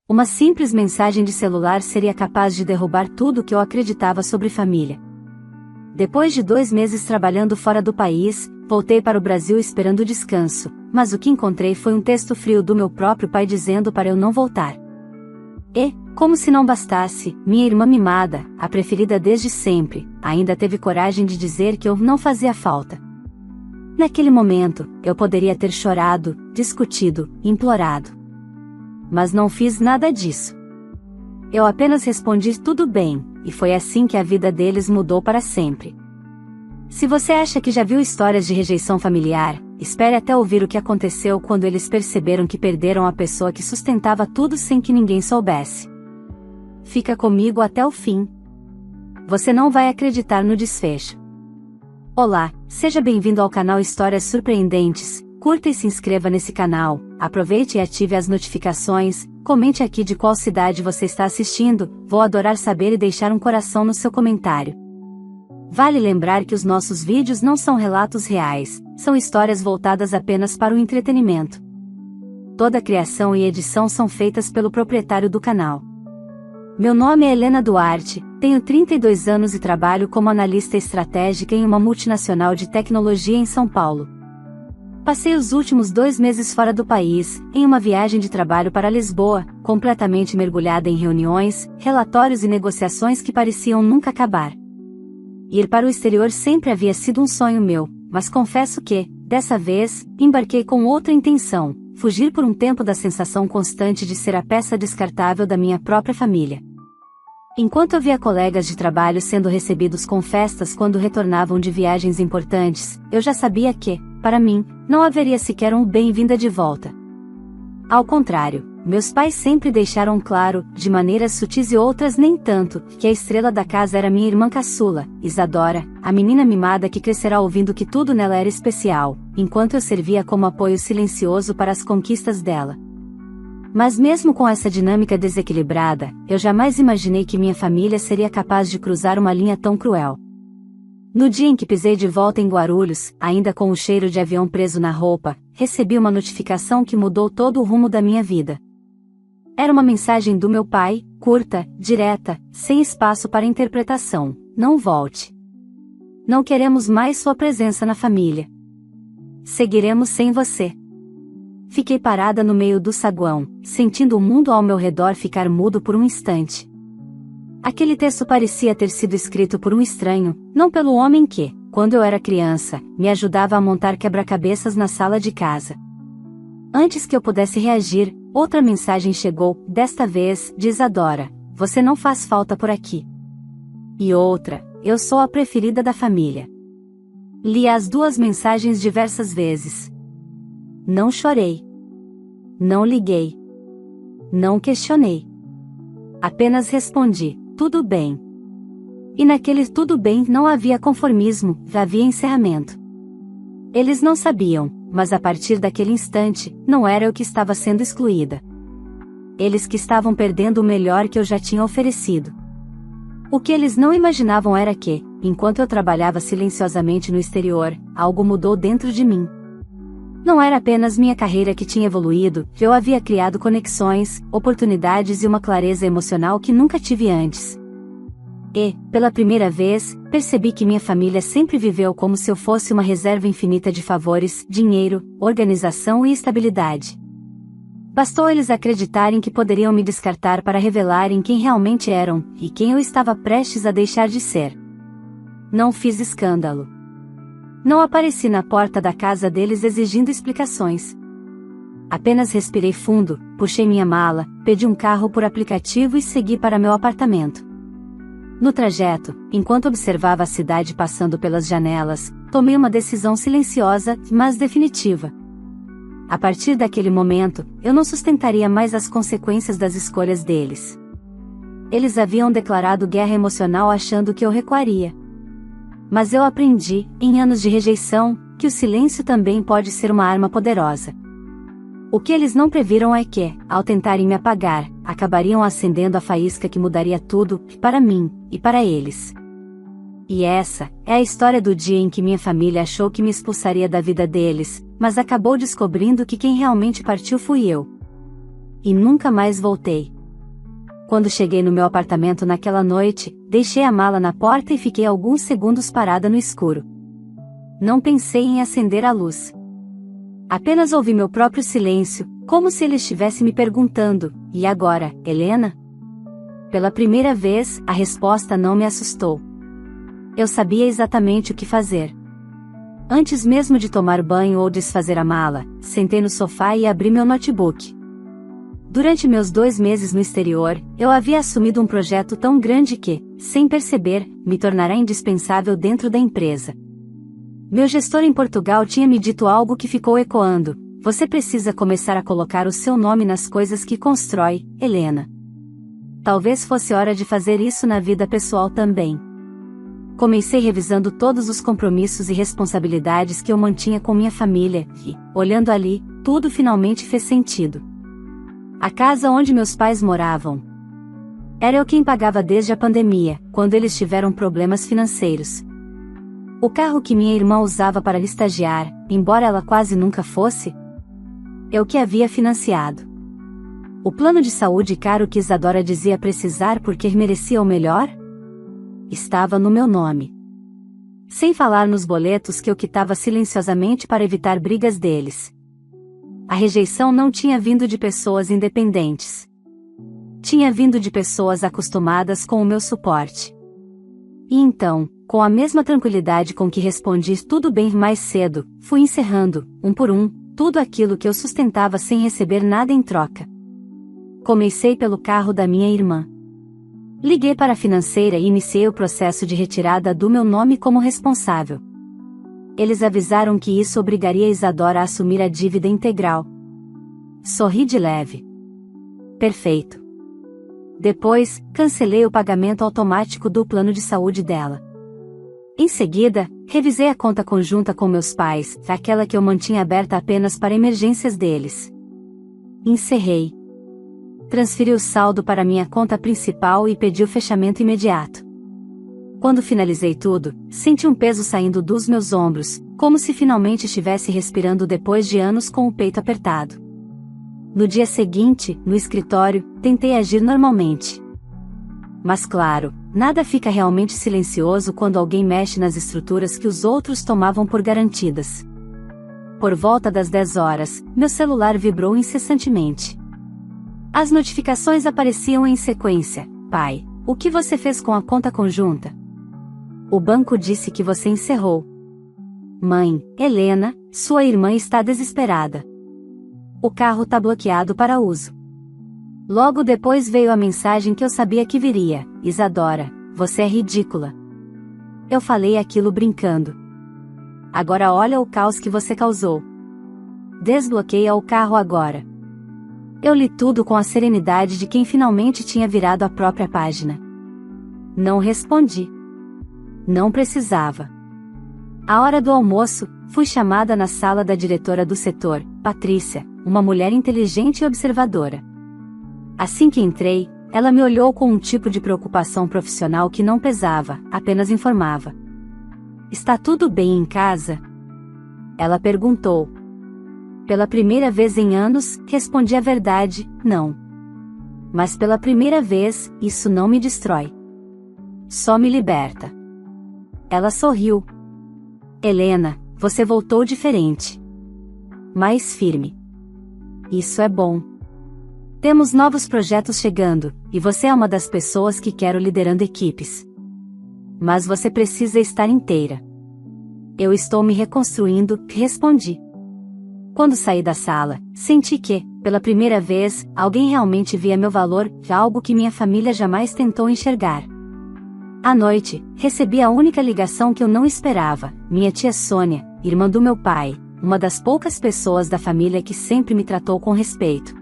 Uma simples mensagem de celular seria capaz de derrubar tudo o que eu acreditava sobre família. Depois de 2 meses trabalhando fora do país, voltei para o Brasil esperando descanso, mas o que encontrei foi um texto frio do meu próprio pai dizendo para eu não voltar. E, como se não bastasse, minha irmã mimada, a preferida desde sempre, ainda teve coragem de dizer que eu não fazia falta. Naquele momento, eu poderia ter chorado, discutido, implorado. Mas não fiz nada disso. Eu apenas respondi tudo bem, e foi assim que a vida deles mudou para sempre. Se você acha que já viu histórias de rejeição familiar, espere até ouvir o que aconteceu quando eles perceberam que perderam a pessoa que sustentava tudo sem que ninguém soubesse. Fica comigo até o fim. Você não vai acreditar no desfecho. Olá, seja bem-vindo ao canal Histórias Surpreendentes. Curta e se inscreva nesse canal, aproveite e ative as notificações, comente aqui de qual cidade você está assistindo, vou adorar saber e deixar um coração no seu comentário. Vale lembrar que os nossos vídeos não são relatos reais, são histórias voltadas apenas para o entretenimento. Toda a criação e edição são feitas pelo proprietário do canal. Meu nome é Helena Duarte, tenho 32 anos e trabalho como analista estratégica em uma multinacional de tecnologia em São Paulo. Passei os últimos 2 meses fora do país, em uma viagem de trabalho para Lisboa, completamente mergulhada em reuniões, relatórios e negociações que pareciam nunca acabar. Ir para o exterior sempre havia sido um sonho meu, mas confesso que, dessa vez, embarquei com outra intenção: fugir por um tempo da sensação constante de ser a peça descartável da minha própria família. Enquanto eu via colegas de trabalho sendo recebidos com festas quando retornavam de viagens importantes, eu já sabia que, para mim, não haveria sequer um bem-vinda de volta. Ao contrário, meus pais sempre deixaram claro, de maneiras sutis e outras nem tanto, que a estrela da casa era minha irmã caçula, Isadora, a menina mimada que crescerá ouvindo que tudo nela era especial, enquanto eu servia como apoio silencioso para as conquistas dela. Mas mesmo com essa dinâmica desequilibrada, eu jamais imaginei que minha família seria capaz de cruzar uma linha tão cruel. No dia em que pisei de volta em Guarulhos, ainda com o cheiro de avião preso na roupa, recebi uma notificação que mudou todo o rumo da minha vida. Era uma mensagem do meu pai, curta, direta, sem espaço para interpretação: não volte. Não queremos mais sua presença na família. Seguiremos sem você. Fiquei parada no meio do saguão, sentindo o mundo ao meu redor ficar mudo por um instante. Aquele texto parecia ter sido escrito por um estranho, não pelo homem que, quando eu era criança, me ajudava a montar quebra-cabeças na sala de casa. Antes que eu pudesse reagir, outra mensagem chegou, desta vez, de Isadora: você não faz falta por aqui. E outra: eu sou a preferida da família. Li as 2 mensagens diversas vezes. Não chorei. Não liguei. Não questionei. Apenas respondi: tudo bem. E naquele tudo bem não havia conformismo, havia encerramento. Eles não sabiam, mas a partir daquele instante, não era eu que estava sendo excluída. Eles que estavam perdendo o melhor que eu já tinha oferecido. O que eles não imaginavam era que, enquanto eu trabalhava silenciosamente no exterior, algo mudou dentro de mim. Não era apenas minha carreira que tinha evoluído, eu havia criado conexões, oportunidades e uma clareza emocional que nunca tive antes. E, pela primeira vez, percebi que minha família sempre viveu como se eu fosse uma reserva infinita de favores, dinheiro, organização e estabilidade. Bastou eles acreditarem que poderiam me descartar para revelarem quem realmente eram, e quem eu estava prestes a deixar de ser. Não fiz escândalo. Não apareci na porta da casa deles exigindo explicações. Apenas respirei fundo, puxei minha mala, pedi um carro por aplicativo e segui para meu apartamento. No trajeto, enquanto observava a cidade passando pelas janelas, tomei uma decisão silenciosa, mas definitiva. A partir daquele momento, eu não sustentaria mais as consequências das escolhas deles. Eles haviam declarado guerra emocional achando que eu recuaria. Mas eu aprendi, em anos de rejeição, que o silêncio também pode ser uma arma poderosa. O que eles não previram é que, ao tentarem me apagar, acabariam acendendo a faísca que mudaria tudo, para mim, e para eles. E essa é a história do dia em que minha família achou que me expulsaria da vida deles, mas acabou descobrindo que quem realmente partiu fui eu. E nunca mais voltei. Quando cheguei no meu apartamento naquela noite, deixei a mala na porta e fiquei alguns segundos parada no escuro. Não pensei em acender a luz. Apenas ouvi meu próprio silêncio, como se ele estivesse me perguntando: "E agora, Helena?" Pela primeira vez, a resposta não me assustou. Eu sabia exatamente o que fazer. Antes mesmo de tomar banho ou desfazer a mala, sentei no sofá e abri meu notebook. Durante meus 2 meses no exterior, eu havia assumido um projeto tão grande que, sem perceber, me tornará indispensável dentro da empresa. Meu gestor em Portugal tinha me dito algo que ficou ecoando: "Você precisa começar a colocar o seu nome nas coisas que constrói, Helena." Talvez fosse hora de fazer isso na vida pessoal também. Comecei revisando todos os compromissos e responsabilidades que eu mantinha com minha família, e, olhando ali, tudo finalmente fez sentido. A casa onde meus pais moravam. Era eu quem pagava desde a pandemia, quando eles tiveram problemas financeiros. O carro que minha irmã usava para estagiar, embora ela quase nunca fosse, eu que havia financiado. O plano de saúde caro que Isadora dizia precisar porque merecia o melhor? Estava no meu nome. Sem falar nos boletos que eu quitava silenciosamente para evitar brigas deles. A rejeição não tinha vindo de pessoas independentes. Tinha vindo de pessoas acostumadas com o meu suporte. E então, com a mesma tranquilidade com que respondi tudo bem mais cedo, fui encerrando, um por um, tudo aquilo que eu sustentava sem receber nada em troca. Comecei pelo carro da minha irmã. Liguei para a financeira e iniciei o processo de retirada do meu nome como responsável. Eles avisaram que isso obrigaria Isadora a assumir a dívida integral. Sorri de leve. Perfeito. Depois, cancelei o pagamento automático do plano de saúde dela. Em seguida, revisei a conta conjunta com meus pais, aquela que eu mantinha aberta apenas para emergências deles. Encerrei. Transferi o saldo para minha conta principal e pedi o fechamento imediato. Quando finalizei tudo, senti um peso saindo dos meus ombros, como se finalmente estivesse respirando depois de anos com o peito apertado. No dia seguinte, no escritório, tentei agir normalmente. Mas claro, nada fica realmente silencioso quando alguém mexe nas estruturas que os outros tomavam por garantidas. Por volta das 10 horas, meu celular vibrou incessantemente. As notificações apareciam em sequência. "Pai, o que você fez com a conta conjunta?" "O banco disse que você encerrou." "Mãe, Helena, sua irmã está desesperada. O carro tá bloqueado para uso." Logo depois veio a mensagem que eu sabia que viria: "Isadora, você é ridícula." Eu falei aquilo brincando. "Agora olha o caos que você causou. Desbloqueia o carro agora." Eu li tudo com a serenidade de quem finalmente tinha virado a própria página. Não respondi. Não precisava. À hora do almoço, fui chamada na sala da diretora do setor, Patrícia, uma mulher inteligente e observadora. Assim que entrei, ela me olhou com um tipo de preocupação profissional que não pesava, apenas informava. "Está tudo bem em casa?" Ela perguntou. Pela primeira vez em anos, respondi a verdade: não. Mas pela primeira vez, isso não me destrói. Só me liberta. Ela sorriu. "Helena, você voltou diferente. Mais firme. Isso é bom. Temos novos projetos chegando, e você é uma das pessoas que quero liderando equipes. Mas você precisa estar inteira." "Eu estou me reconstruindo", respondi. Quando saí da sala, senti que, pela primeira vez, alguém realmente via meu valor, algo que minha família jamais tentou enxergar. À noite, recebi a única ligação que eu não esperava: minha tia Sônia, irmã do meu pai, uma das poucas pessoas da família que sempre me tratou com respeito.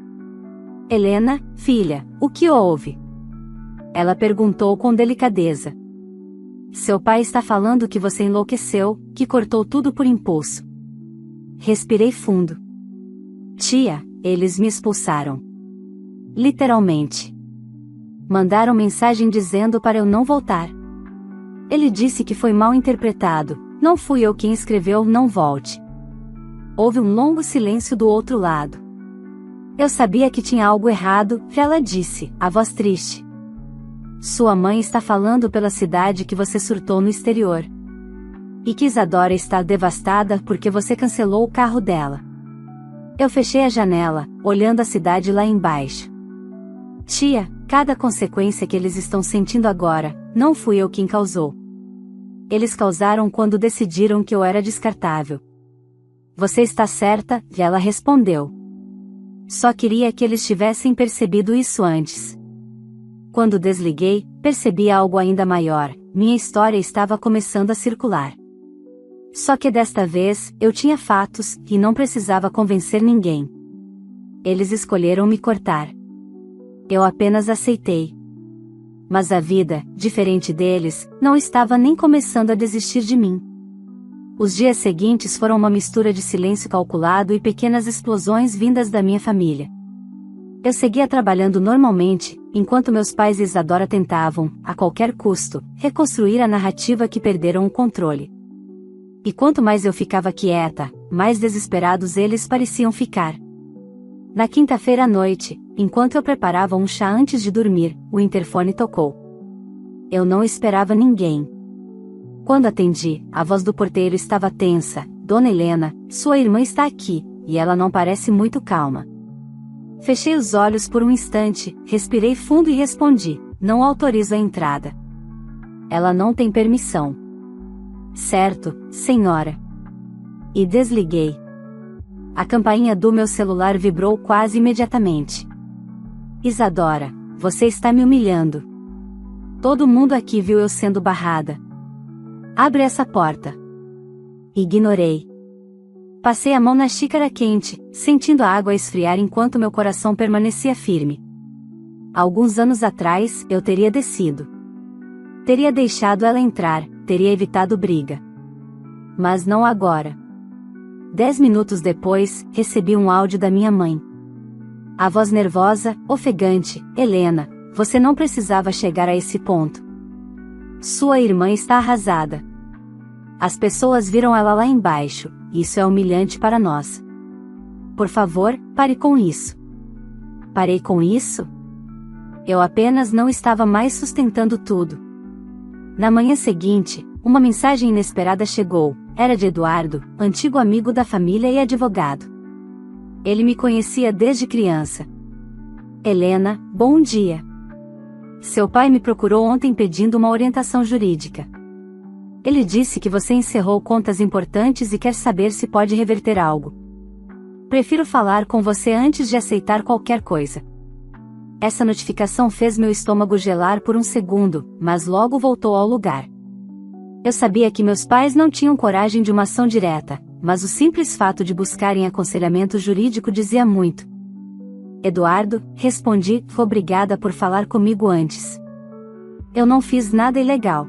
"Helena, filha, o que houve?" Ela perguntou com delicadeza. "Seu pai está falando que você enlouqueceu, que cortou tudo por impulso." Respirei fundo. "Tia, eles me expulsaram. Literalmente. Mandaram mensagem dizendo para eu não voltar. Ele disse que foi mal interpretado, não fui eu quem escreveu 'não volte'." Houve um longo silêncio do outro lado. Eu sabia que tinha algo errado, ela disse, a voz triste. Sua mãe está falando pela cidade que você surtou no exterior. E que Isadora está devastada porque você cancelou o carro dela. Eu fechei a janela, olhando a cidade lá embaixo. Tia, cada consequência que eles estão sentindo agora, não fui eu quem causou. Eles causaram quando decidiram que eu era descartável. Você está certa, e ela respondeu. Só queria que eles tivessem percebido isso antes. Quando desliguei, percebi algo ainda maior, minha história estava começando a circular. Só que desta vez, eu tinha fatos, e não precisava convencer ninguém. Eles escolheram me cortar. Eu apenas aceitei. Mas a vida, diferente deles, não estava nem começando a desistir de mim. Os dias seguintes foram uma mistura de silêncio calculado e pequenas explosões vindas da minha família. Eu seguia trabalhando normalmente, enquanto meus pais e Isadora tentavam, a qualquer custo, reconstruir a narrativa que perderam o controle. E quanto mais eu ficava quieta, mais desesperados eles pareciam ficar. Na quinta-feira à noite, enquanto eu preparava um chá antes de dormir, o interfone tocou. Eu não esperava ninguém. Quando atendi, a voz do porteiro estava tensa. Dona Helena, sua irmã está aqui, e ela não parece muito calma. Fechei os olhos por um instante, respirei fundo e respondi, não autorizo a entrada. Ela não tem permissão. Certo, senhora. E desliguei. A campainha do meu celular vibrou quase imediatamente. Isadora, você está me humilhando. Todo mundo aqui viu eu sendo barrada. Abre essa porta. Ignorei. Passei a mão na xícara quente, sentindo a água esfriar enquanto meu coração permanecia firme. Alguns anos atrás, eu teria descido. Teria deixado ela entrar, teria evitado briga. Mas não agora. 10 minutos depois, recebi um áudio da minha mãe. A voz nervosa, ofegante, Helena, você não precisava chegar a esse ponto. Sua irmã está arrasada. As pessoas viram ela lá embaixo, isso é humilhante para nós. Por favor, pare com isso. Parei com isso? Eu apenas não estava mais sustentando tudo. Na manhã seguinte, uma mensagem inesperada chegou, era de Eduardo, antigo amigo da família e advogado. Ele me conhecia desde criança. Helena, bom dia. Seu pai me procurou ontem pedindo uma orientação jurídica. Ele disse que você encerrou contas importantes e quer saber se pode reverter algo. Prefiro falar com você antes de aceitar qualquer coisa. Essa notificação fez meu estômago gelar por um segundo, mas logo voltou ao lugar. Eu sabia que meus pais não tinham coragem de uma ação direta, mas o simples fato de buscarem aconselhamento jurídico dizia muito. Eduardo, respondi, obrigada por falar comigo antes. Eu não fiz nada ilegal.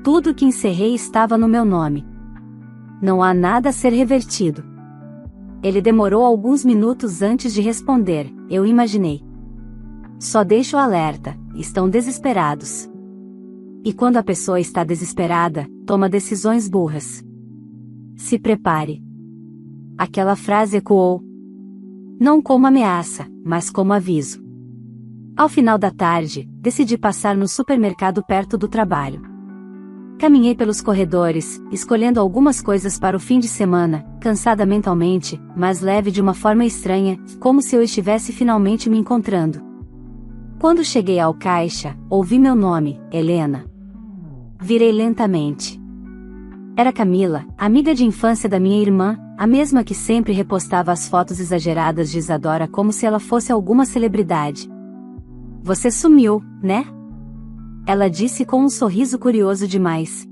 Tudo que encerrei estava no meu nome. Não há nada a ser revertido. Ele demorou alguns minutos antes de responder, eu imaginei. Só deixo o alerta, estão desesperados. E quando a pessoa está desesperada, toma decisões burras. Se prepare. Aquela frase ecoou. Não como ameaça, mas como aviso. Ao final da tarde, decidi passar no supermercado perto do trabalho. Caminhei pelos corredores, escolhendo algumas coisas para o fim de semana, cansada mentalmente, mas leve de uma forma estranha, como se eu estivesse finalmente me encontrando. Quando cheguei ao caixa, ouvi meu nome, Helena. Virei lentamente. Era Camila, amiga de infância da minha irmã, a mesma que sempre repostava as fotos exageradas de Isadora como se ela fosse alguma celebridade. Você sumiu, né? Ela disse com um sorriso curioso demais.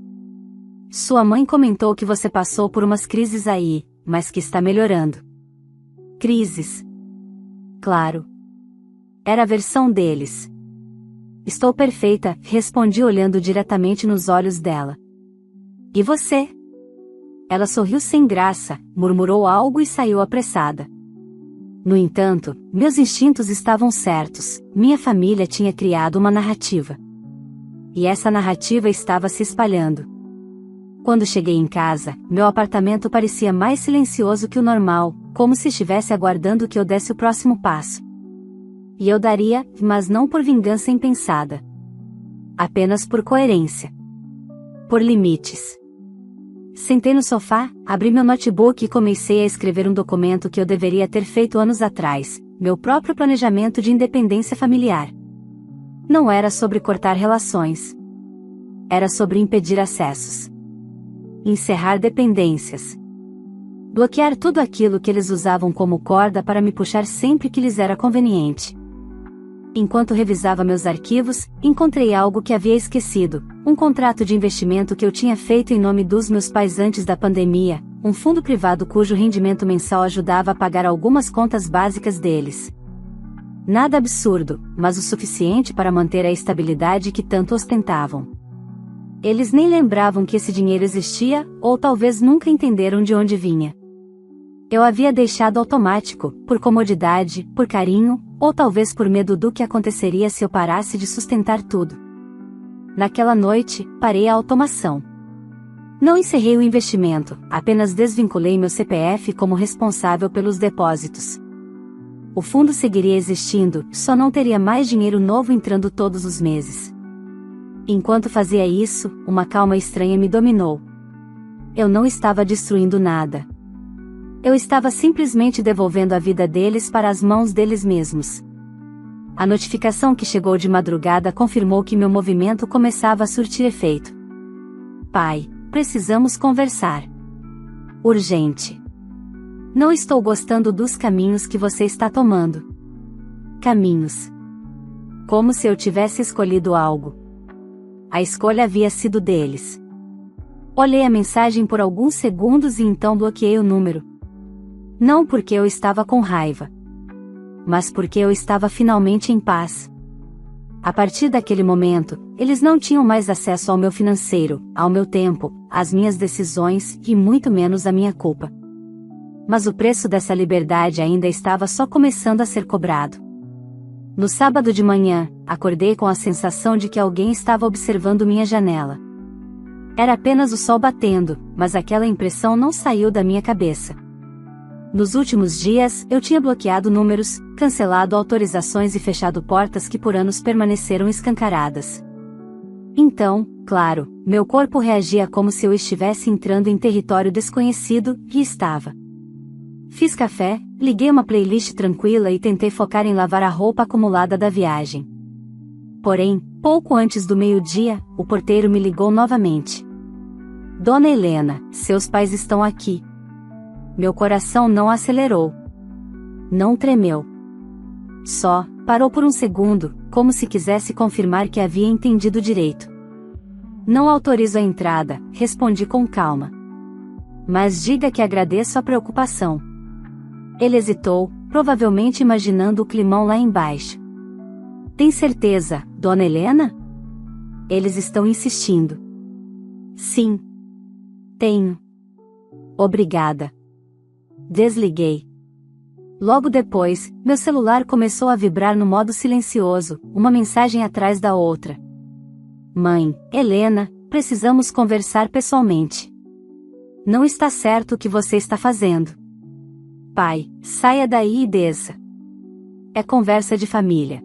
Sua mãe comentou que você passou por umas crises aí, mas que está melhorando. Crises? Claro. Era a versão deles. Estou perfeita, respondi olhando diretamente nos olhos dela. E você? Ela sorriu sem graça, murmurou algo e saiu apressada. No entanto, meus instintos estavam certos, minha família tinha criado uma narrativa. E essa narrativa estava se espalhando. Quando cheguei em casa, meu apartamento parecia mais silencioso que o normal, como se estivesse aguardando que eu desse o próximo passo. E eu daria, mas não por vingança impensada. Apenas por coerência. Por limites. Sentei no sofá, abri meu notebook e comecei a escrever um documento que eu deveria ter feito anos atrás, meu próprio planejamento de independência familiar. Não era sobre cortar relações. Era sobre impedir acessos. Encerrar dependências. Bloquear tudo aquilo que eles usavam como corda para me puxar sempre que lhes era conveniente. Enquanto revisava meus arquivos, encontrei algo que havia esquecido, um contrato de investimento que eu tinha feito em nome dos meus pais antes da pandemia, um fundo privado cujo rendimento mensal ajudava a pagar algumas contas básicas deles. Nada absurdo, mas o suficiente para manter a estabilidade que tanto ostentavam. Eles nem lembravam que esse dinheiro existia, ou talvez nunca entenderam de onde vinha. Eu havia deixado automático, por comodidade, por carinho, ou talvez por medo do que aconteceria se eu parasse de sustentar tudo. Naquela noite, parei a automação. Não encerrei o investimento, apenas desvinculei meu CPF como responsável pelos depósitos. O fundo seguiria existindo, só não teria mais dinheiro novo entrando todos os meses. Enquanto fazia isso, uma calma estranha me dominou. Eu não estava destruindo nada. Eu estava simplesmente devolvendo a vida deles para as mãos deles mesmos. A notificação que chegou de madrugada confirmou que meu movimento começava a surtir efeito. Pai, precisamos conversar. Urgente. Não estou gostando dos caminhos que você está tomando. Caminhos. Como se eu tivesse escolhido algo. A escolha havia sido deles. Olhei a mensagem por alguns segundos e então bloqueei o número. Não porque eu estava com raiva. Mas porque eu estava finalmente em paz. A partir daquele momento, eles não tinham mais acesso ao meu financeiro, ao meu tempo, às minhas decisões e muito menos à minha culpa. Mas o preço dessa liberdade ainda estava só começando a ser cobrado. No sábado de manhã, acordei com a sensação de que alguém estava observando minha janela. Era apenas o sol batendo, mas aquela impressão não saiu da minha cabeça. Nos últimos dias, eu tinha bloqueado números, cancelado autorizações e fechado portas que por anos permaneceram escancaradas. Então, claro, meu corpo reagia como se eu estivesse entrando em território desconhecido, e estava. Fiz café, liguei uma playlist tranquila e tentei focar em lavar a roupa acumulada da viagem. Porém, pouco antes do meio-dia, o porteiro me ligou novamente. Dona Helena, seus pais estão aqui. Meu coração não acelerou. Não tremeu. Só, parou por um segundo, como se quisesse confirmar que havia entendido direito. Não autorizo a entrada, respondi com calma. Mas diga que agradeço a preocupação. Ele hesitou, provavelmente imaginando o climão lá embaixo. Tem certeza, Dona Helena? Eles estão insistindo. Sim. Tenho. Obrigada. Desliguei. Logo depois, meu celular começou a vibrar no modo silencioso, uma mensagem atrás da outra. Mãe, Helena, precisamos conversar pessoalmente. Não está certo o que você está fazendo. Pai, saia daí e desça. É conversa de família.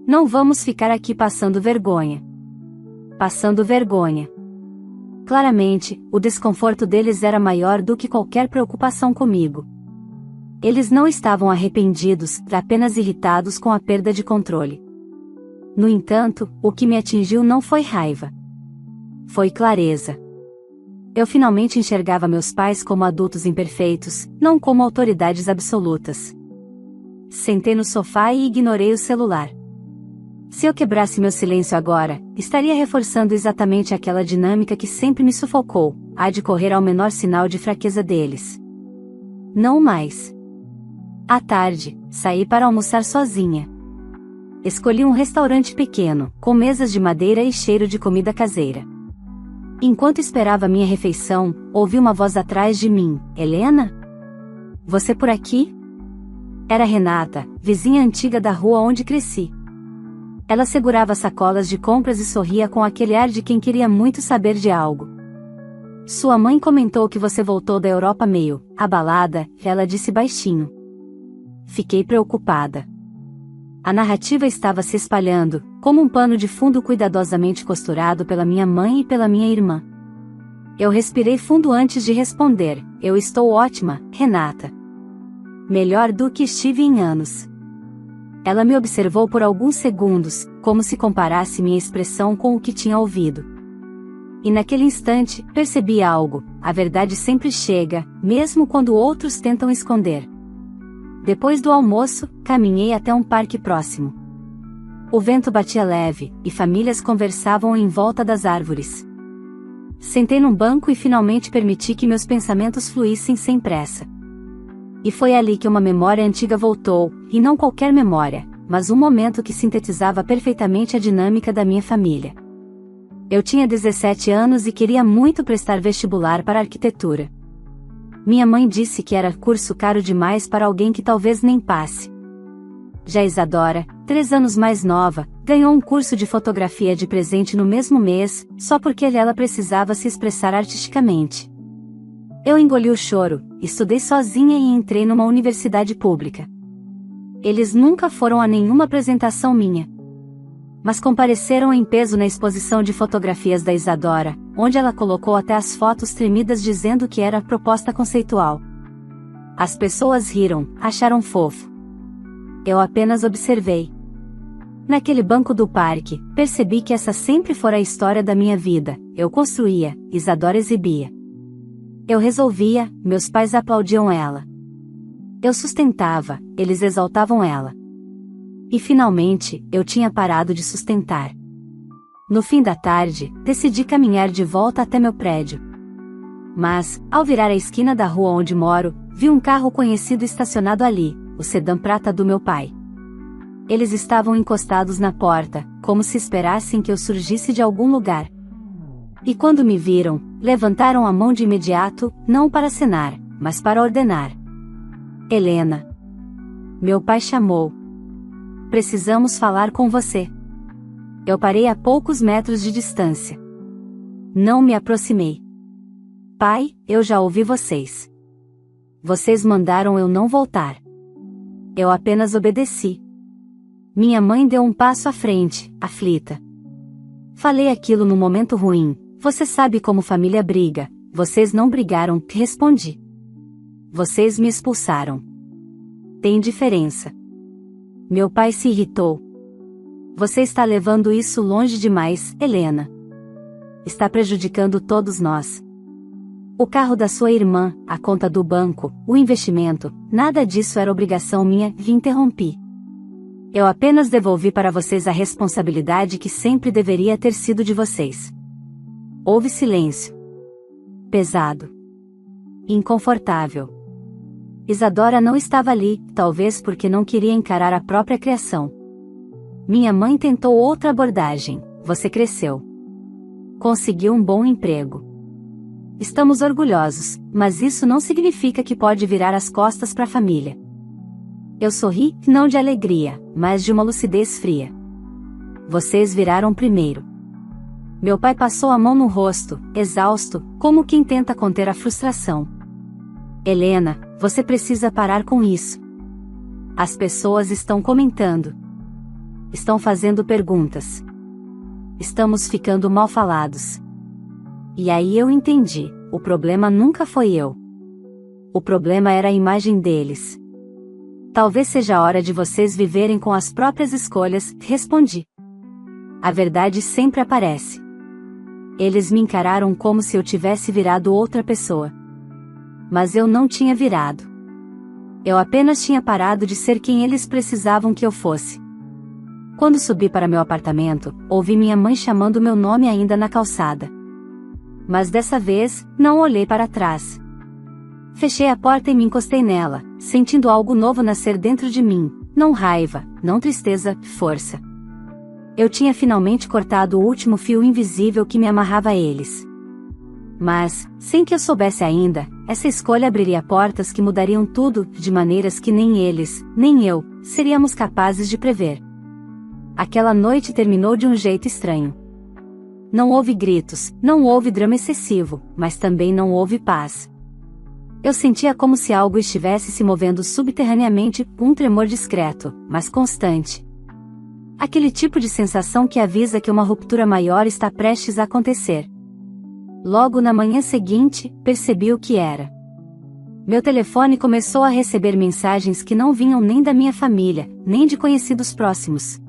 Não vamos ficar aqui passando vergonha. Passando vergonha. Claramente, o desconforto deles era maior do que qualquer preocupação comigo. Eles não estavam arrependidos, apenas irritados com a perda de controle. No entanto, o que me atingiu não foi raiva. Foi clareza. Eu finalmente enxergava meus pais como adultos imperfeitos, não como autoridades absolutas. Sentei no sofá e ignorei o celular. Se eu quebrasse meu silêncio agora, estaria reforçando exatamente aquela dinâmica que sempre me sufocou, a de correr ao menor sinal de fraqueza deles. Não mais. À tarde, saí para almoçar sozinha. Escolhi um restaurante pequeno, com mesas de madeira e cheiro de comida caseira. Enquanto esperava minha refeição, ouvi uma voz atrás de mim. Helena? Você por aqui? Era Renata, vizinha antiga da rua onde cresci. Ela segurava sacolas de compras e sorria com aquele ar de quem queria muito saber de algo. Sua mãe comentou que você voltou da Europa meio abalada, ela disse baixinho. Fiquei preocupada. A narrativa estava se espalhando, como um pano de fundo cuidadosamente costurado pela minha mãe e pela minha irmã. Eu respirei fundo antes de responder. Eu estou ótima, Renata. Melhor do que estive em anos. Ela me observou por alguns segundos, como se comparasse minha expressão com o que tinha ouvido. E naquele instante, percebi algo: a verdade sempre chega, mesmo quando outros tentam esconder. Depois do almoço, caminhei até um parque próximo. O vento batia leve, e famílias conversavam em volta das árvores. Sentei num banco e finalmente permiti que meus pensamentos fluíssem sem pressa. E foi ali que uma memória antiga voltou, e não qualquer memória, mas um momento que sintetizava perfeitamente a dinâmica da minha família. Eu tinha 17 anos e queria muito prestar vestibular para arquitetura. Minha mãe disse que era curso caro demais para alguém que talvez nem passe. Já Isadora, 3 anos mais nova, ganhou um curso de fotografia de presente no mesmo mês, só porque ela precisava se expressar artisticamente. Eu engoli o choro, estudei sozinha e entrei numa universidade pública. Eles nunca foram a nenhuma apresentação minha. Mas compareceram em peso na exposição de fotografias da Isadora, onde ela colocou até as fotos tremidas dizendo que era proposta conceitual. As pessoas riram, acharam fofo. Eu apenas observei. Naquele banco do parque, percebi que essa sempre fora a história da minha vida. Eu construía, Isadora exibia. Eu resolvia, meus pais aplaudiam ela. Eu sustentava, eles exaltavam ela. E finalmente, eu tinha parado de sustentar. No fim da tarde, decidi caminhar de volta até meu prédio. Mas, ao virar a esquina da rua onde moro, vi um carro conhecido estacionado ali, o sedã prata do meu pai. Eles estavam encostados na porta, como se esperassem que eu surgisse de algum lugar. E quando me viram, levantaram a mão de imediato, não para acenar, mas para ordenar. Helena. Meu pai chamou. Precisamos falar com você. Eu parei a poucos metros de distância. Não me aproximei. Pai, eu já ouvi vocês. Vocês mandaram eu não voltar. Eu apenas obedeci. Minha mãe deu um passo à frente, aflita. Falei aquilo no momento ruim. Você sabe como família briga. Vocês não brigaram, respondi. Vocês me expulsaram. Tem diferença. Meu pai se irritou. Você está levando isso longe demais, Helena. Está prejudicando todos nós. O carro da sua irmã, a conta do banco, o investimento, nada disso era obrigação minha, interrompi. Eu apenas devolvi para vocês a responsabilidade que sempre deveria ter sido de vocês. Houve silêncio. Pesado. Inconfortável. Isadora não estava ali, talvez porque não queria encarar a própria criação. Minha mãe tentou outra abordagem. Você cresceu. Conseguiu um bom emprego. Estamos orgulhosos, mas isso não significa que pode virar as costas para a família. Eu sorri, não de alegria, mas de uma lucidez fria. Vocês viraram primeiro. Meu pai passou a mão no rosto, exausto, como quem tenta conter a frustração. Helena, você precisa parar com isso. As pessoas estão comentando. Estão fazendo perguntas. Estamos ficando mal falados. E aí eu entendi, o problema nunca foi eu. O problema era a imagem deles. Talvez seja a hora de vocês viverem com as próprias escolhas, respondi. A verdade sempre aparece. Eles me encararam como se eu tivesse virado outra pessoa. Mas eu não tinha virado. Eu apenas tinha parado de ser quem eles precisavam que eu fosse. Quando subi para meu apartamento, ouvi minha mãe chamando meu nome ainda na calçada. Mas dessa vez, não olhei para trás. Fechei a porta e me encostei nela, sentindo algo novo nascer dentro de mim, não raiva, não tristeza, força. Eu tinha finalmente cortado o último fio invisível que me amarrava a eles. Mas, sem que eu soubesse ainda, essa escolha abriria portas que mudariam tudo, de maneiras que nem eles, nem eu, seríamos capazes de prever. Aquela noite terminou de um jeito estranho. Não houve gritos, não houve drama excessivo, mas também não houve paz. Eu sentia como se algo estivesse se movendo subterraneamente, um tremor discreto, mas constante. Aquele tipo de sensação que avisa que uma ruptura maior está prestes a acontecer. Logo na manhã seguinte, percebi o que era. Meu telefone começou a receber mensagens que não vinham nem da minha família, nem de conhecidos próximos.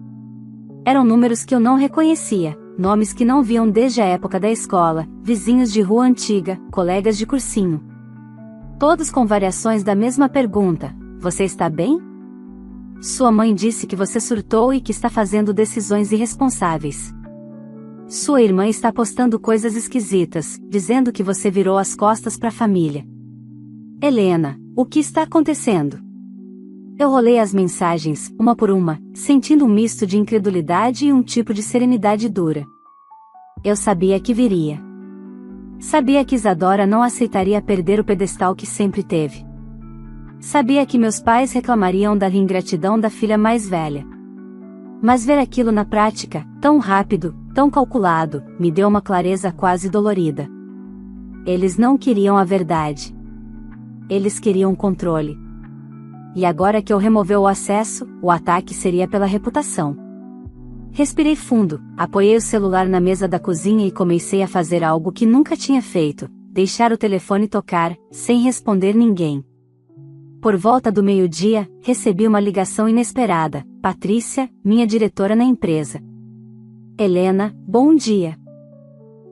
Eram números que eu não reconhecia, nomes que não viam desde a época da escola, vizinhos de rua antiga, colegas de cursinho. Todos com variações da mesma pergunta: você está bem? Sua mãe disse que você surtou e que está fazendo decisões irresponsáveis. Sua irmã está postando coisas esquisitas, dizendo que você virou as costas para a família. Helena, o que está acontecendo? Eu rolei as mensagens, uma por uma, sentindo um misto de incredulidade e um tipo de serenidade dura. Eu sabia que viria. Sabia que Isadora não aceitaria perder o pedestal que sempre teve. Sabia que meus pais reclamariam da ingratidão da filha mais velha. Mas ver aquilo na prática, tão rápido, tão calculado, me deu uma clareza quase dolorida. Eles não queriam a verdade. Eles queriam controle. E agora que eu remover o acesso, o ataque seria pela reputação. Respirei fundo, apoiei o celular na mesa da cozinha e comecei a fazer algo que nunca tinha feito: deixar o telefone tocar, sem responder ninguém. Por volta do meio-dia, recebi uma ligação inesperada: Patrícia, minha diretora na empresa. Helena, bom dia.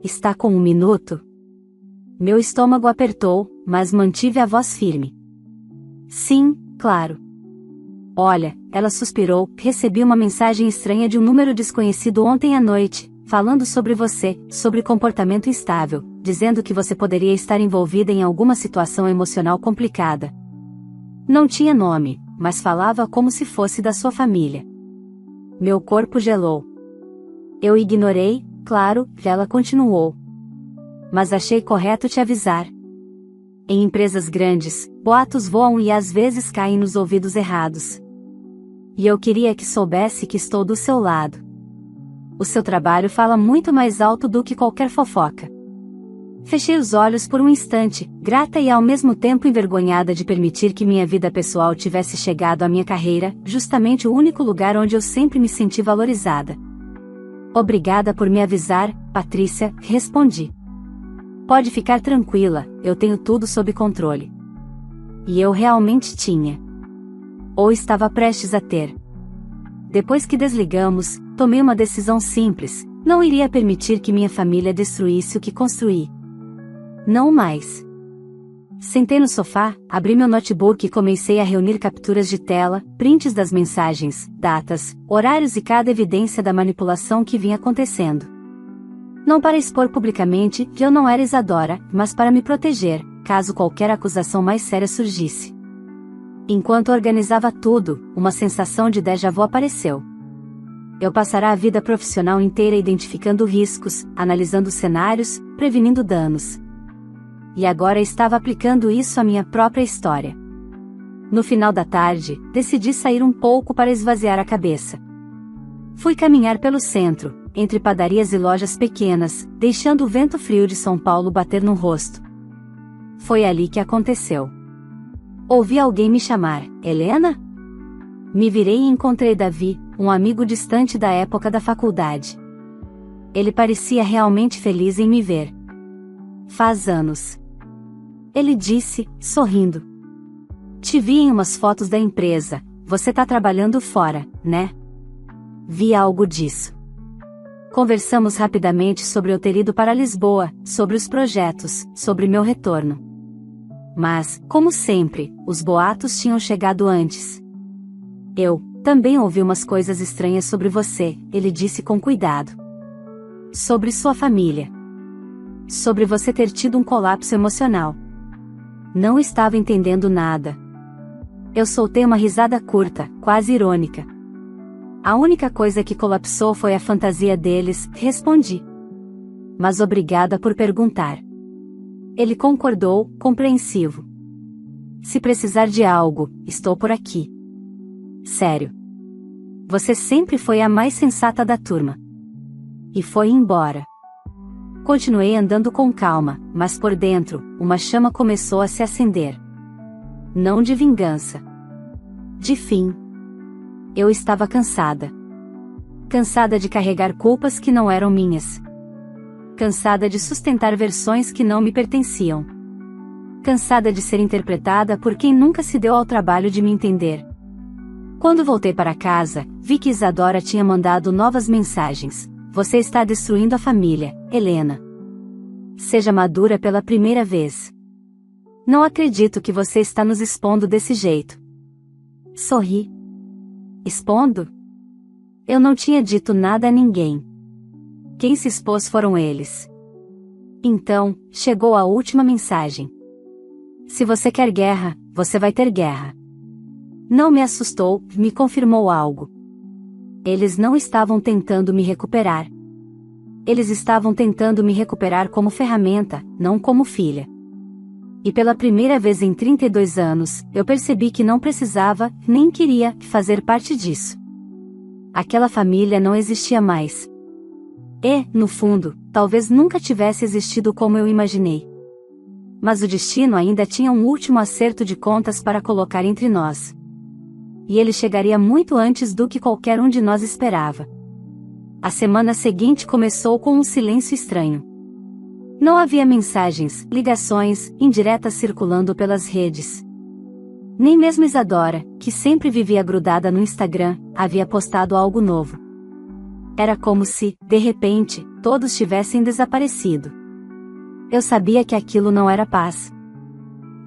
Está com um minuto? Meu estômago apertou, mas mantive a voz firme. Sim, claro. Olha, ela suspirou, recebi uma mensagem estranha de um número desconhecido ontem à noite, falando sobre você, sobre comportamento instável, dizendo que você poderia estar envolvida em alguma situação emocional complicada. Não tinha nome, mas falava como se fosse da sua família. Meu corpo gelou. Eu ignorei, claro, ela continuou. Mas achei correto te avisar. Em empresas grandes, boatos voam e às vezes caem nos ouvidos errados. E eu queria que soubesse que estou do seu lado. O seu trabalho fala muito mais alto do que qualquer fofoca. Fechei os olhos por um instante, grata e ao mesmo tempo envergonhada de permitir que minha vida pessoal tivesse chegado à minha carreira, justamente o único lugar onde eu sempre me senti valorizada. Obrigada por me avisar, Patrícia, respondi. Pode ficar tranquila, eu tenho tudo sob controle. E eu realmente tinha. Ou estava prestes a ter. Depois que desligamos, tomei uma decisão simples: não iria permitir que minha família destruísse o que construí. Não mais. Sentei no sofá, abri meu notebook e comecei a reunir capturas de tela, prints das mensagens, datas, horários e cada evidência da manipulação que vinha acontecendo. Não para expor publicamente que eu não era Isadora, mas para me proteger, caso qualquer acusação mais séria surgisse. Enquanto organizava tudo, uma sensação de déjà vu apareceu. Eu passará a vida profissional inteira identificando riscos, analisando cenários, prevenindo danos. E agora estava aplicando isso à minha própria história. No final da tarde, decidi sair um pouco para esvaziar a cabeça. Fui caminhar pelo centro, entre padarias e lojas pequenas, deixando o vento frio de São Paulo bater no rosto. Foi ali que aconteceu. Ouvi alguém me chamar: Helena? Me virei e encontrei Davi, um amigo distante da época da faculdade. Ele parecia realmente feliz em me ver. Faz anos. Ele disse, sorrindo. Te vi em umas fotos da empresa, você tá trabalhando fora, né? Vi algo disso. Conversamos rapidamente sobre eu ter ido para Lisboa, sobre os projetos, sobre meu retorno. Mas, como sempre, os boatos tinham chegado antes. Eu também ouvi umas coisas estranhas sobre você, ele disse com cuidado. Sobre sua família. Sobre você ter tido um colapso emocional. Não estava entendendo nada. Eu soltei uma risada curta, quase irônica. A única coisa que colapsou foi a fantasia deles, respondi. Mas obrigada por perguntar. Ele concordou, compreensivo. Se precisar de algo, estou por aqui. Sério. Você sempre foi a mais sensata da turma. E foi embora. Continuei andando com calma, mas por dentro, uma chama começou a se acender. Não de vingança. De fim. Eu estava cansada. Cansada de carregar culpas que não eram minhas. Cansada de sustentar versões que não me pertenciam. Cansada de ser interpretada por quem nunca se deu ao trabalho de me entender. Quando voltei para casa, vi que Isadora tinha mandado novas mensagens. Você está destruindo a família, Helena. Seja madura pela primeira vez. Não acredito que você está nos expondo desse jeito. Sorri. Expondo? Eu não tinha dito nada a ninguém. Quem se expôs foram eles. Então, chegou a última mensagem. Se você quer guerra, você vai ter guerra. Não me assustou, me confirmou algo. Eles não estavam tentando me recuperar. Eles estavam tentando me recuperar como ferramenta, não como filha. E pela primeira vez em 32 anos, eu percebi que não precisava, nem queria, fazer parte disso. Aquela família não existia mais. E, no fundo, talvez nunca tivesse existido como eu imaginei. Mas o destino ainda tinha um último acerto de contas para colocar entre nós. E ele chegaria muito antes do que qualquer um de nós esperava. A semana seguinte começou com um silêncio estranho. Não havia mensagens, ligações, indiretas circulando pelas redes. Nem mesmo Isadora, que sempre vivia grudada no Instagram, havia postado algo novo. Era como se, de repente, todos tivessem desaparecido. Eu sabia que aquilo não era paz.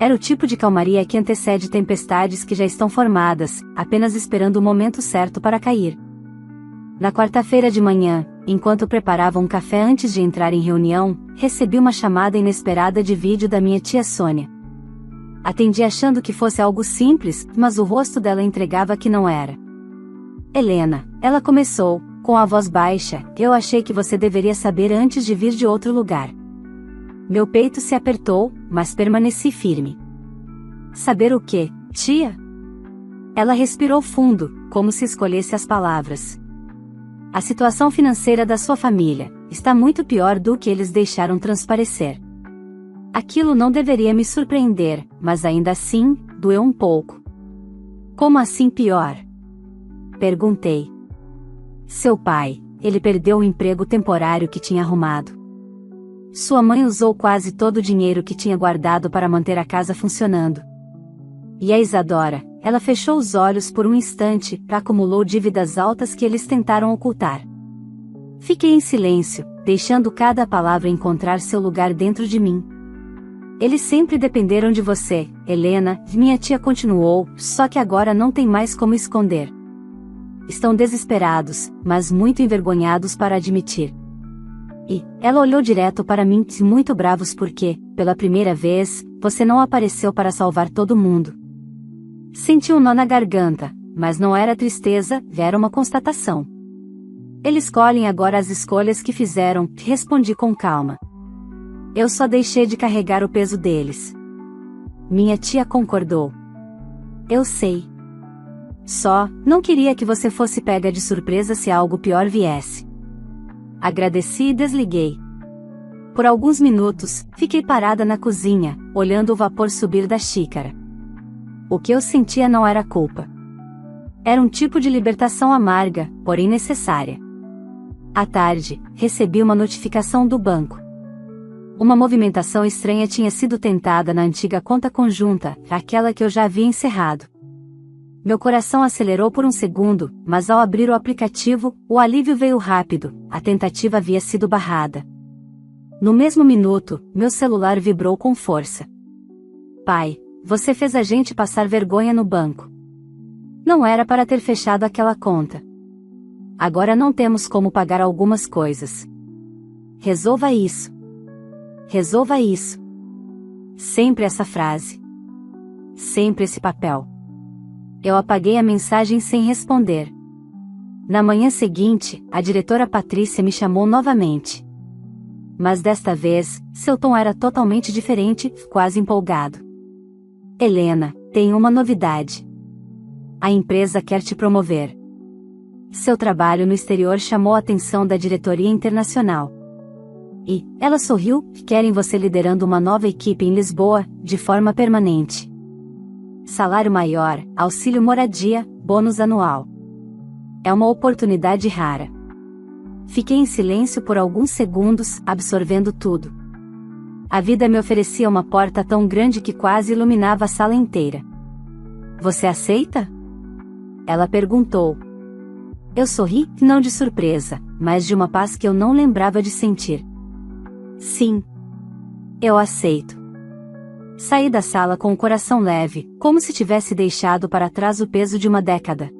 Era o tipo de calmaria que antecede tempestades que já estão formadas, apenas esperando o momento certo para cair. Na quarta-feira de manhã, enquanto preparava um café antes de entrar em reunião, recebi uma chamada inesperada de vídeo da minha tia Sônia. Atendi achando que fosse algo simples, mas o rosto dela entregava que não era. Helena, ela começou, com a voz baixa, eu achei que você deveria saber antes de vir de outro lugar. Meu peito se apertou, mas permaneci firme. Saber o quê, tia? Ela respirou fundo, como se escolhesse as palavras. A situação financeira da sua família está muito pior do que eles deixaram transparecer. Aquilo não deveria me surpreender, mas ainda assim, doeu um pouco. Como assim pior? Perguntei. Seu pai, ele perdeu o emprego temporário que tinha arrumado. Sua mãe usou quase todo o dinheiro que tinha guardado para manter a casa funcionando. E a Isadora, ela fechou os olhos por um instante, acumulou dívidas altas que eles tentaram ocultar. Fiquei em silêncio, deixando cada palavra encontrar seu lugar dentro de mim. Eles sempre dependeram de você, Helena, minha tia continuou, só que agora não tem mais como esconder. Estão desesperados, mas muito envergonhados para admitir. E, ela olhou direto para mim, muito bravos porque, pela primeira vez, você não apareceu para salvar todo mundo. Senti um nó na garganta, mas não era tristeza, era uma constatação. Eles colhem agora as escolhas que fizeram, respondi com calma. Eu só deixei de carregar o peso deles. Minha tia concordou. Eu sei. Só, não queria que você fosse pega de surpresa se algo pior viesse. Agradeci e desliguei. Por alguns minutos, fiquei parada na cozinha, olhando o vapor subir da xícara. O que eu sentia não era culpa. Era um tipo de libertação amarga, porém necessária. À tarde, recebi uma notificação do banco. Uma movimentação estranha tinha sido tentada na antiga conta conjunta, aquela que eu já havia encerrado. Meu coração acelerou por um segundo, mas ao abrir o aplicativo, o alívio veio rápido, a tentativa havia sido barrada. No mesmo minuto, meu celular vibrou com força. Pai, você fez a gente passar vergonha no banco. Não era para ter fechado aquela conta. Agora não temos como pagar algumas coisas. Resolva isso. Resolva isso. Sempre essa frase. Sempre esse papel. Eu apaguei a mensagem sem responder. Na manhã seguinte, a diretora Patrícia me chamou novamente. Mas desta vez, seu tom era totalmente diferente, quase empolgado. Helena, tem uma novidade. A empresa quer te promover. Seu trabalho no exterior chamou a atenção da diretoria internacional. E ela sorriu, querem você liderando uma nova equipe em Lisboa, de forma permanente. Salário maior, auxílio moradia, bônus anual. É uma oportunidade rara. Fiquei em silêncio por alguns segundos, absorvendo tudo. A vida me oferecia uma porta tão grande que quase iluminava a sala inteira. Você aceita? Ela perguntou. Eu sorri, não de surpresa, mas de uma paz que eu não lembrava de sentir. Sim. Eu aceito. Saí da sala com o coração leve, como se tivesse deixado para trás o peso de uma década.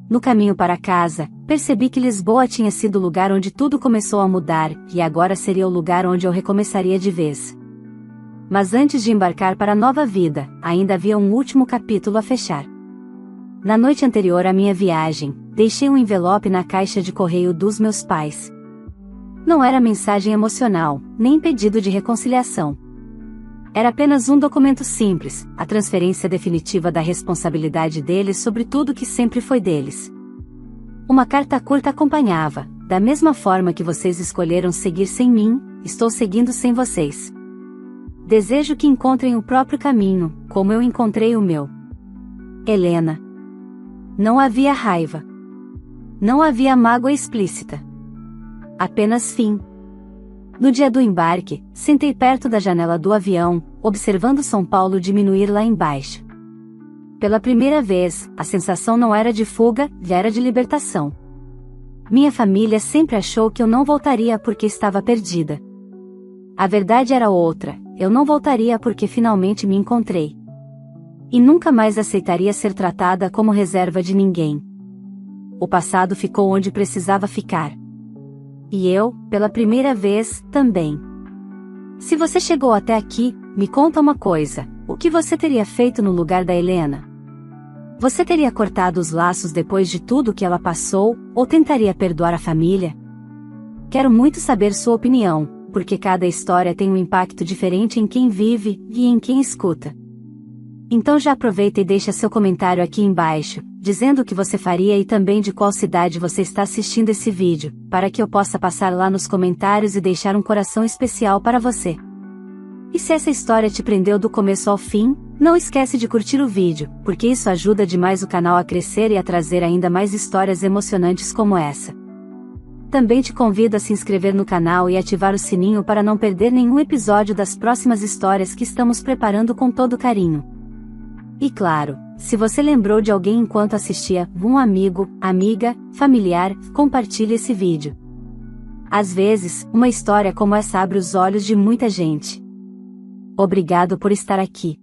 No caminho para casa, percebi que Lisboa tinha sido o lugar onde tudo começou a mudar, e agora seria o lugar onde eu recomeçaria de vez. Mas antes de embarcar para a nova vida, ainda havia um último capítulo a fechar. Na noite anterior à minha viagem, deixei um envelope na caixa de correio dos meus pais. Não era mensagem emocional, nem pedido de reconciliação. Era apenas um documento simples, a transferência definitiva da responsabilidade deles sobre tudo que sempre foi deles. Uma carta curta acompanhava, da mesma forma que vocês escolheram seguir sem mim, estou seguindo sem vocês. Desejo que encontrem o próprio caminho, como eu encontrei o meu. Helena. Não havia raiva. Não havia mágoa explícita. Apenas fim. No dia do embarque, sentei perto da janela do avião, observando São Paulo diminuir lá embaixo. Pela primeira vez, a sensação não era de fuga, era de libertação. Minha família sempre achou que eu não voltaria porque estava perdida. A verdade era outra, eu não voltaria porque finalmente me encontrei. E nunca mais aceitaria ser tratada como reserva de ninguém. O passado ficou onde precisava ficar. E eu, pela primeira vez, também. Se você chegou até aqui, me conta uma coisa, o que você teria feito no lugar da Helena? Você teria cortado os laços depois de tudo que ela passou, ou tentaria perdoar a família? Quero muito saber sua opinião, porque cada história tem um impacto diferente em quem vive, e em quem escuta. Então já aproveita e deixa seu comentário aqui embaixo, dizendo o que você faria e também de qual cidade você está assistindo esse vídeo, para que eu possa passar lá nos comentários e deixar um coração especial para você. E se essa história te prendeu do começo ao fim, não esquece de curtir o vídeo, porque isso ajuda demais o canal a crescer e a trazer ainda mais histórias emocionantes como essa. Também te convido a se inscrever no canal e ativar o sininho para não perder nenhum episódio das próximas histórias que estamos preparando com todo carinho. E claro, se você lembrou de alguém enquanto assistia, um amigo, amiga, familiar, compartilhe esse vídeo. Às vezes, uma história como essa abre os olhos de muita gente. Obrigado por estar aqui.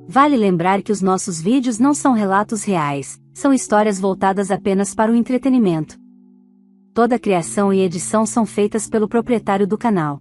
Vale lembrar que os nossos vídeos não são relatos reais, são histórias voltadas apenas para o entretenimento. Toda a criação e edição são feitas pelo proprietário do canal.